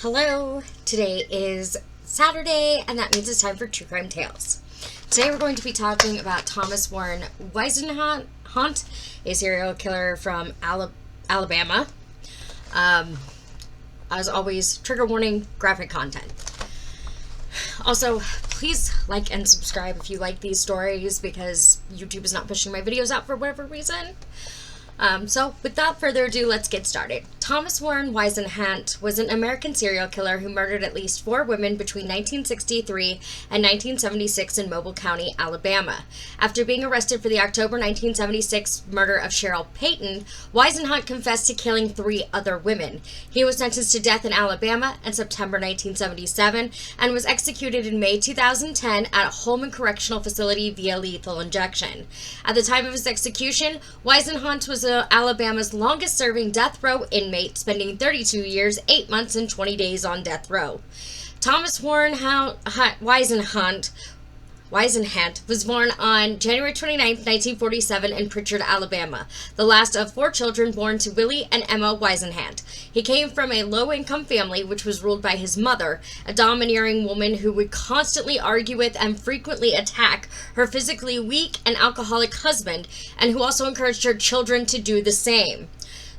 Hello, today is Saturday, and that means it's time for True Crime Tales. Today we're going to be talking about Thomas Warren Wishenant, a serial killer from Alabama. As always, trigger warning, graphic content. Also, please like and subscribe if you like these stories, because YouTube is not pushing my videos out for whatever reason. So, without further ado, let's get started. Thomas Warren Wishenant was an American serial killer who murdered at least 4 women between 1963 and 1976 in Mobile County, Alabama. After being arrested for the October 1976 murder of Cheryl Payton, Wishenant confessed to killing 3 other women. He was sentenced to death in Alabama in September 1977 and was executed in May 2010 at Holman Correctional Facility via lethal injection. At the time of his execution, Wishenant was Alabama's longest-serving death row inmate, spending 32 years, 8 months, and 20 days on death row. Thomas Warren Wishenant was born on January 29, 1947 in Pritchard, Alabama, the last of 4 children born to Willie and Emma Wishenant. He came from a low-income family which was ruled by his mother, a domineering woman who would constantly argue with and frequently attack her physically weak and alcoholic husband, and who also encouraged her children to do the same.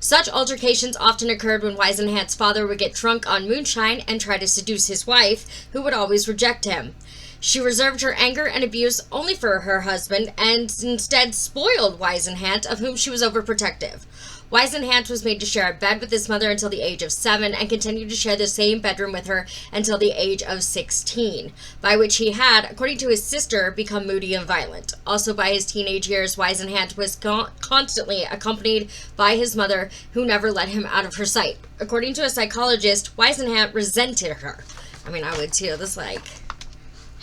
Such altercations often occurred when Wishenant's father would get drunk on moonshine and try to seduce his wife, who would always reject him. She reserved her anger and abuse only for her husband and instead spoiled Wishenant, of whom she was overprotective. Wishenant was made to share a bed with his mother until the age of 7 and continued to share the same bedroom with her until the age of 16, by which he had, according to his sister, become moody and violent. Also by his teenage years, Wishenant was constantly accompanied by his mother, who never let him out of her sight. According to a psychologist, Wishenant resented her. I mean, I would too. This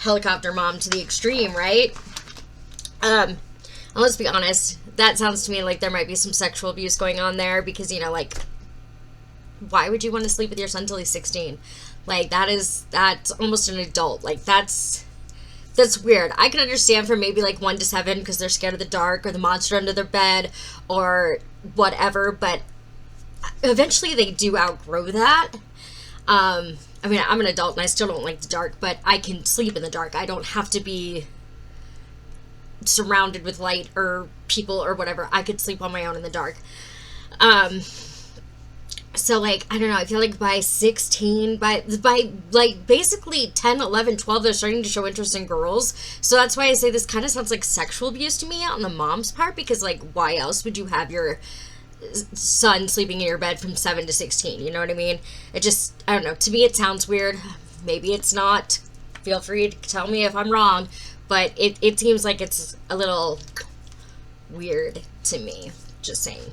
helicopter mom to the extreme, right? And let's be honest, that sounds to me like there might be some sexual abuse going on there, because, why would you want to sleep with your son till he's 16? That's almost an adult. That's weird. I can understand from maybe 1 to 7 because they're scared of the dark or the monster under their bed or whatever, but eventually they do outgrow that. I mean, I'm an adult and I still don't like the dark, but I can sleep in the dark. I don't have to be surrounded with light or people or whatever. I could sleep on my own in the dark. So, I don't know, I feel like by 16, by basically 10, 11, 12, they're starting to show interest in girls. So that's why I say this kind of sounds like sexual abuse to me on the mom's part, because, why else would you have your son sleeping in your bed from 7 to 16? You know what I mean? It just, I don't know, to me it sounds weird. Maybe it's not. Feel free to tell me if I'm wrong, but it seems like it's a little weird to me. Just saying.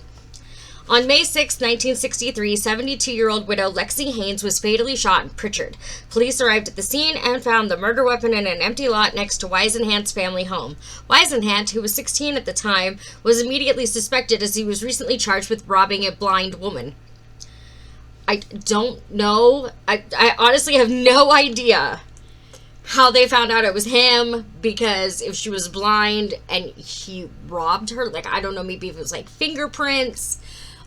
On May 6, 1963, 72-year-old widow Lexi Haynes was fatally shot in Pritchard. Police arrived at the scene and found the murder weapon in an empty lot next to Wishenant's family home. Wishenant, who was 16 at the time, was immediately suspected as he was recently charged with robbing a blind woman. I don't know. I honestly have no idea how they found out it was him, because if she was blind and he robbed her, I don't know, maybe if it was fingerprints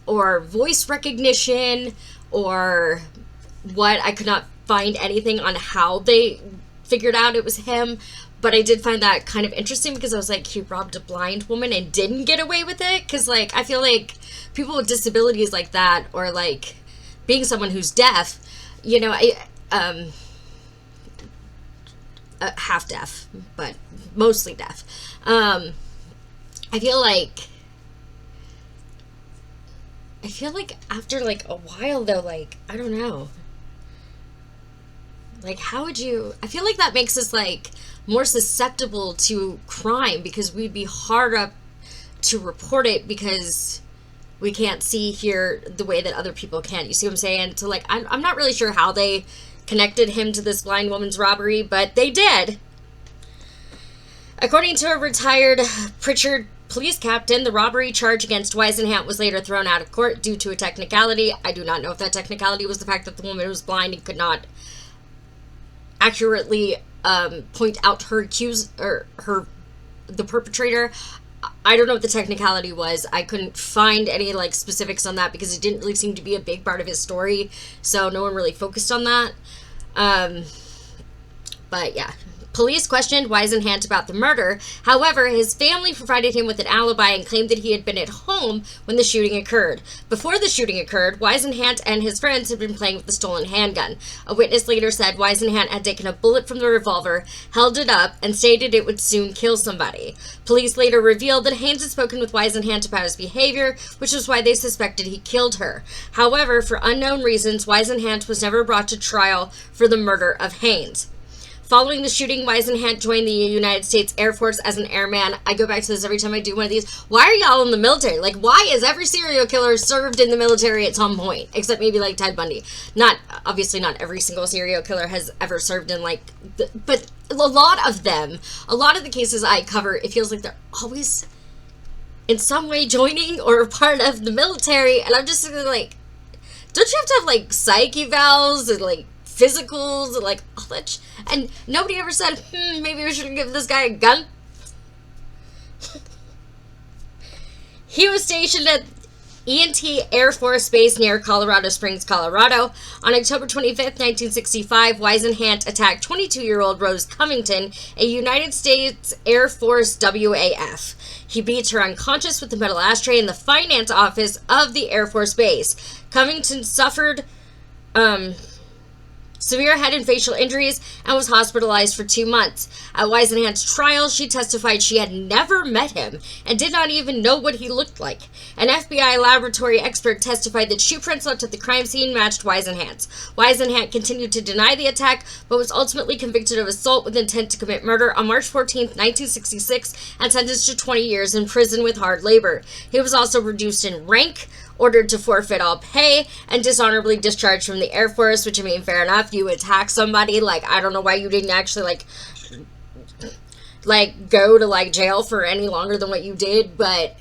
or voice recognition or what. I could not find anything on how they figured out it was him, but I did find that kind of interesting, because I was like, he robbed a blind woman and didn't get away with it? Because I feel like people with disabilities like that, or being someone who's deaf, half deaf, but mostly deaf, I feel like after a while though, I don't know, how would you, I feel like that makes us more susceptible to crime, because we'd be hard up to report it because we can't see here the way that other people can. You see what I'm saying? So I'm not really sure how they connected him to this blind woman's robbery, but they did. According to a retired Pritchard police captain, the robbery charge against Wishenant was later thrown out of court due to a technicality. I do not know if that technicality was the fact that the woman was blind and could not accurately point out the perpetrator. I don't know what the technicality was. I couldn't find any, like, specifics on that because it didn't really seem to be a big part of his story, so no one really focused on that. But yeah. Police questioned Wishenant about the murder. However, his family provided him with an alibi and claimed that he had been at home when the shooting occurred. Before the shooting occurred, Wishenant and his friends had been playing with the stolen handgun. A witness later said Wishenant had taken a bullet from the revolver, held it up, and stated it would soon kill somebody. Police later revealed that Haynes had spoken with Wishenant about his behavior, which was why they suspected he killed her. However, for unknown reasons, Wishenant was never brought to trial for the murder of Haynes. Following the shooting, Wishenant joined the United States Air Force as an airman. I go back to this every time I do one of these. Why are y'all in the military? Like, why is every serial killer served in the military at some point? Except maybe, like, Ted Bundy. Obviously not every single serial killer has ever served in, like, but a lot of them, a lot of the cases I cover, it feels like they're always in some way joining or a part of the military. And I'm just like, don't you have to have, like, psych evals and, like, physicals and, like, all that and nobody ever said, maybe we should give this guy a gun? He was stationed at E&T Air Force Base near Colorado Springs, Colorado. On October 25th, 1965, Wishenant attacked 22-year-old Rose Covington, a United States Air Force WAF. He beat her unconscious with a metal ashtray in the finance office of the Air Force Base. Covington suffered severe head and facial injuries and was hospitalized for 2 months. At Wishenant's trial, she testified she had never met him and did not even know what he looked like. An FBI laboratory expert testified that shoe prints left at the crime scene matched Wishenant's. Wishenant continued to deny the attack, but was ultimately convicted of assault with intent to commit murder on March 14, 1966, and sentenced to 20 years in prison with hard labor. He was also reduced in rank, ordered to forfeit all pay, and dishonorably discharged from the Air Force, which, I mean, fair enough. You attack somebody, like, I don't know why you didn't actually, like, go to, like, jail for any longer than what you did, but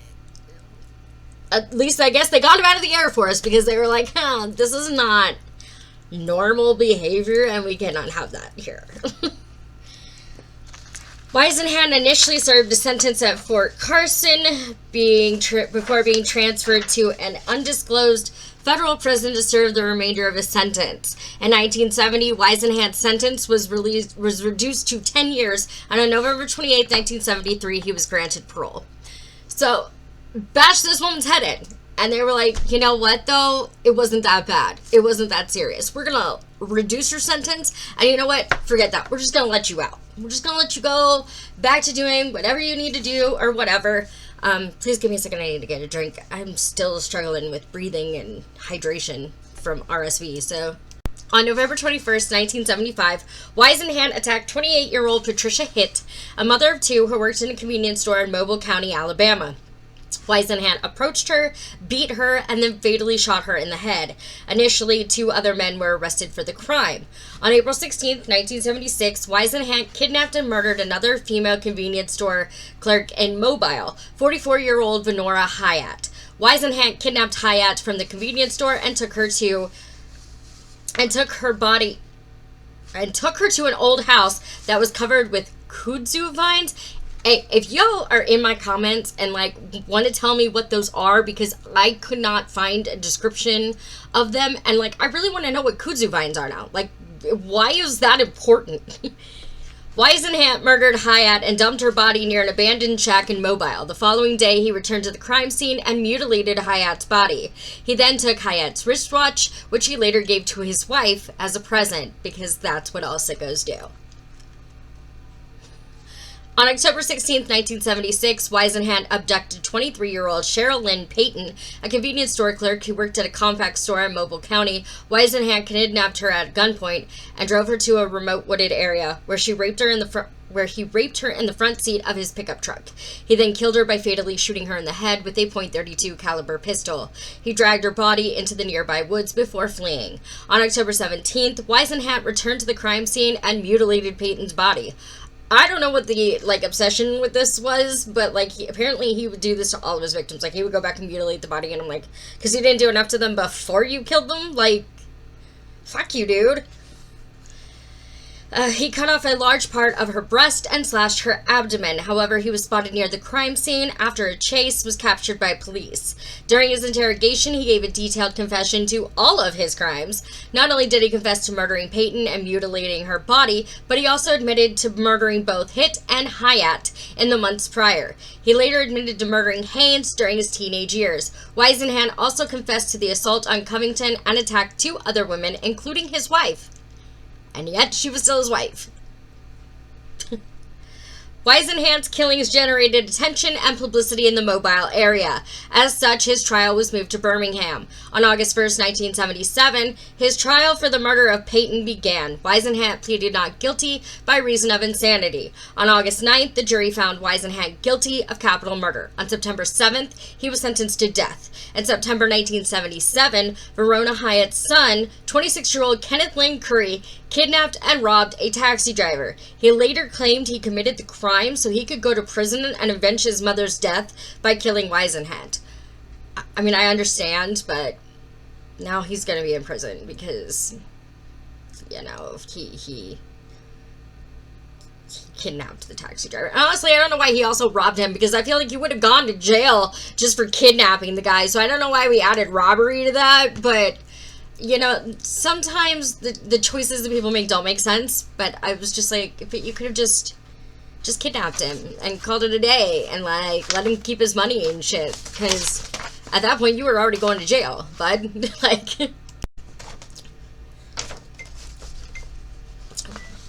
at least I guess they got him out of the Air Force because they were like, this is not normal behavior, and we cannot have that here. Wishenant initially served a sentence at Fort Carson before being transferred to an undisclosed federal prison to serve the remainder of his sentence. In 1970, Wishenant's sentence was reduced to 10 years, and on November 28, 1973, he was granted parole. So, bash this woman's head in. And they were like, you know what, though? It wasn't that bad. It wasn't that serious. We're going to reduce your sentence. And you know what? Forget that. We're just going to let you out. We're just going to let you go back to doing whatever you need to do or whatever. Please give me a second. I need to get a drink. I'm still struggling with breathing and hydration from RSV. So, on November 21st, 1975, Wishenant attacked 28-year-old Patricia Hitt, a mother of two who worked in a convenience store in Mobile County, Alabama. Wishenant approached her, beat her, and then fatally shot her in the head. Initially, 2 other men were arrested for the crime. On April 16, 1976, Wishenant kidnapped and murdered another female convenience store clerk in Mobile, 44-year-old Venora Hyatt. Wishenant kidnapped Hyatt from the convenience store and took her to an old house that was covered with kudzu vines. Hey, if y'all are in my comments and, like, want to tell me what those are, because I could not find a description of them, and, like, I really want to know what kudzu vines are now. Like, why is that important? Wishenant murdered Hyatt and dumped her body near an abandoned shack in Mobile. The following day, he returned to the crime scene and mutilated Hyatt's body. He then took Hyatt's wristwatch, which he later gave to his wife as a present, because that's what all sickos do. On October 16, 1976, Wishenant abducted 23-year-old Cheryl Lynn Payton, a convenience store clerk who worked at a compact store in Mobile County. Wishenant kidnapped her at gunpoint and drove her to a remote wooded area where he raped her in the front seat of his pickup truck. He then killed her by fatally shooting her in the head with a .32 caliber pistol. He dragged her body into the nearby woods before fleeing. On October 17th, Wishenant returned to the crime scene and mutilated Payton's body. I don't know what the, like, obsession with this was, but, like, apparently he would do this to all of his victims. Like, he would go back and mutilate the body, and I'm like, because he didn't do enough to them before you killed them? Like, fuck you, dude. He cut off a large part of her breast and slashed her abdomen. However, he was spotted near the crime scene after a chase was captured by police. During his interrogation, he gave a detailed confession to all of his crimes. Not only did he confess to murdering Peyton and mutilating her body, but he also admitted to murdering both Hit and Hyatt in the months prior. He later admitted to murdering Haynes during his teenage years. Wishenant also confessed to the assault on Covington and attacked 2 other women, including his wife. And yet she was still his wife. Wishenant's killings generated attention and publicity in the Mobile area. As such, his trial was moved to Birmingham. On August 1st, 1977, his trial for the murder of Peyton began. Wishenant pleaded not guilty by reason of insanity. On August 9th, the jury found Wishenant guilty of capital murder. On September 7th, he was sentenced to death. In September 1977, Verona Hyatt's son, 26-year-old Kenneth Lynn Curry, kidnapped and robbed a taxi driver. He later claimed he committed the crime so he could go to prison and avenge his mother's death by killing Wishenant. I mean, I understand, but now he's going to be in prison because, you know, he kidnapped the taxi driver. And honestly, I don't know why he also robbed him, because I feel like he would have gone to jail just for kidnapping the guy. So I don't know why we added robbery to that, but you know, sometimes the choices that people make don't make sense, but I was just like, if you could have just kidnapped him and called it a day and, like, let him keep his money and shit, because at that point you were already going to jail, bud. Like,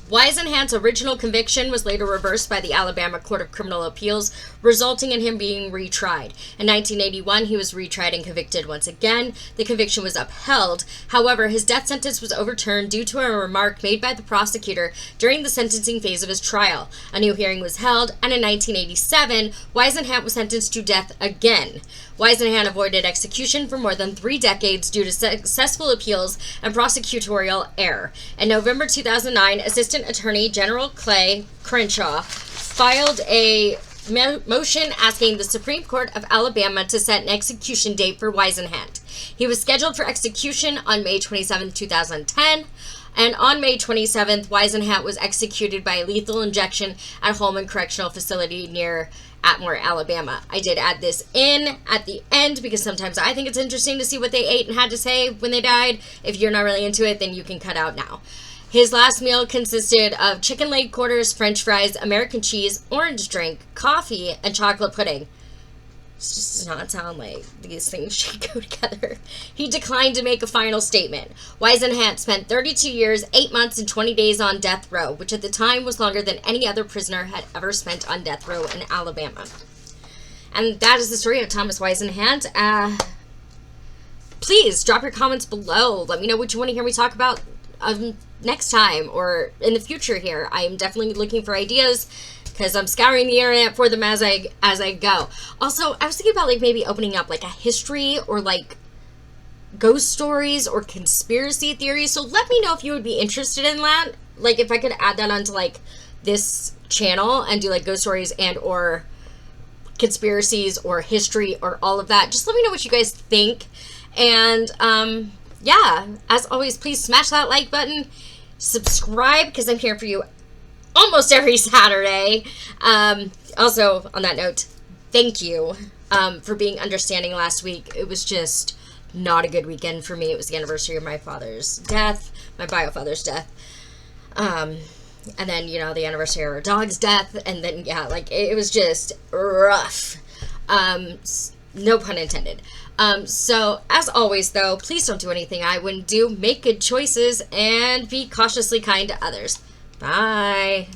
Wishenant's original conviction was later reversed by the Alabama Court of Criminal Appeals, resulting in him being retried. In 1981, he was retried and convicted once again. The conviction was upheld. However, his death sentence was overturned due to a remark made by the prosecutor during the sentencing phase of his trial. A new hearing was held, and in 1987, Wishenant was sentenced to death again. Wishenant avoided execution for more than 3 decades due to successful appeals and prosecutorial error. In November 2009, Assistant Attorney General Clay Crenshaw filed a motion asking the Supreme Court of Alabama to set an execution date for Wishenant. He was scheduled for execution on May 27, 2010, and on May 27th, Wishenant was executed by lethal injection at Holman Correctional Facility near Atmore, Alabama. I did add this in at the end because sometimes I think it's interesting to see what they ate and had to say when they died. If you're not really into it, then you can cut out now. His last meal consisted of chicken leg quarters, French fries, American cheese, orange drink, coffee, and chocolate pudding. It just does not sound like these things should go together. He declined to make a final statement. Wishenant spent 32 years, 8 months, and 20 days on death row, which at the time was longer than any other prisoner had ever spent on death row in Alabama. And that is the story of Thomas Wishenant. Please drop your comments below. Let me know what you want to hear me talk about next time or in the future here. I am definitely looking for ideas, because I'm scouring the internet for them as I go. Also, I was thinking about, like, maybe opening up, like, a history or, like, ghost stories or conspiracy theories. So let me know if you would be interested in that. Like, if I could add that onto, like, this channel and do, like, ghost stories and or conspiracies or history or all of that. Just let me know what you guys think. And, yeah, as always, please smash that like button. Subscribe, because I'm here for you almost every Saturday. Also, on that note, thank you for being understanding last week. It was just not a good weekend for me. It was the anniversary of my father's death, my bio father's death. And then, you know, the anniversary of our dog's death. And then, yeah, like, it was just rough. No pun intended. So, as always, though, please don't do anything I wouldn't do. Make good choices and be cautiously kind to others. Bye.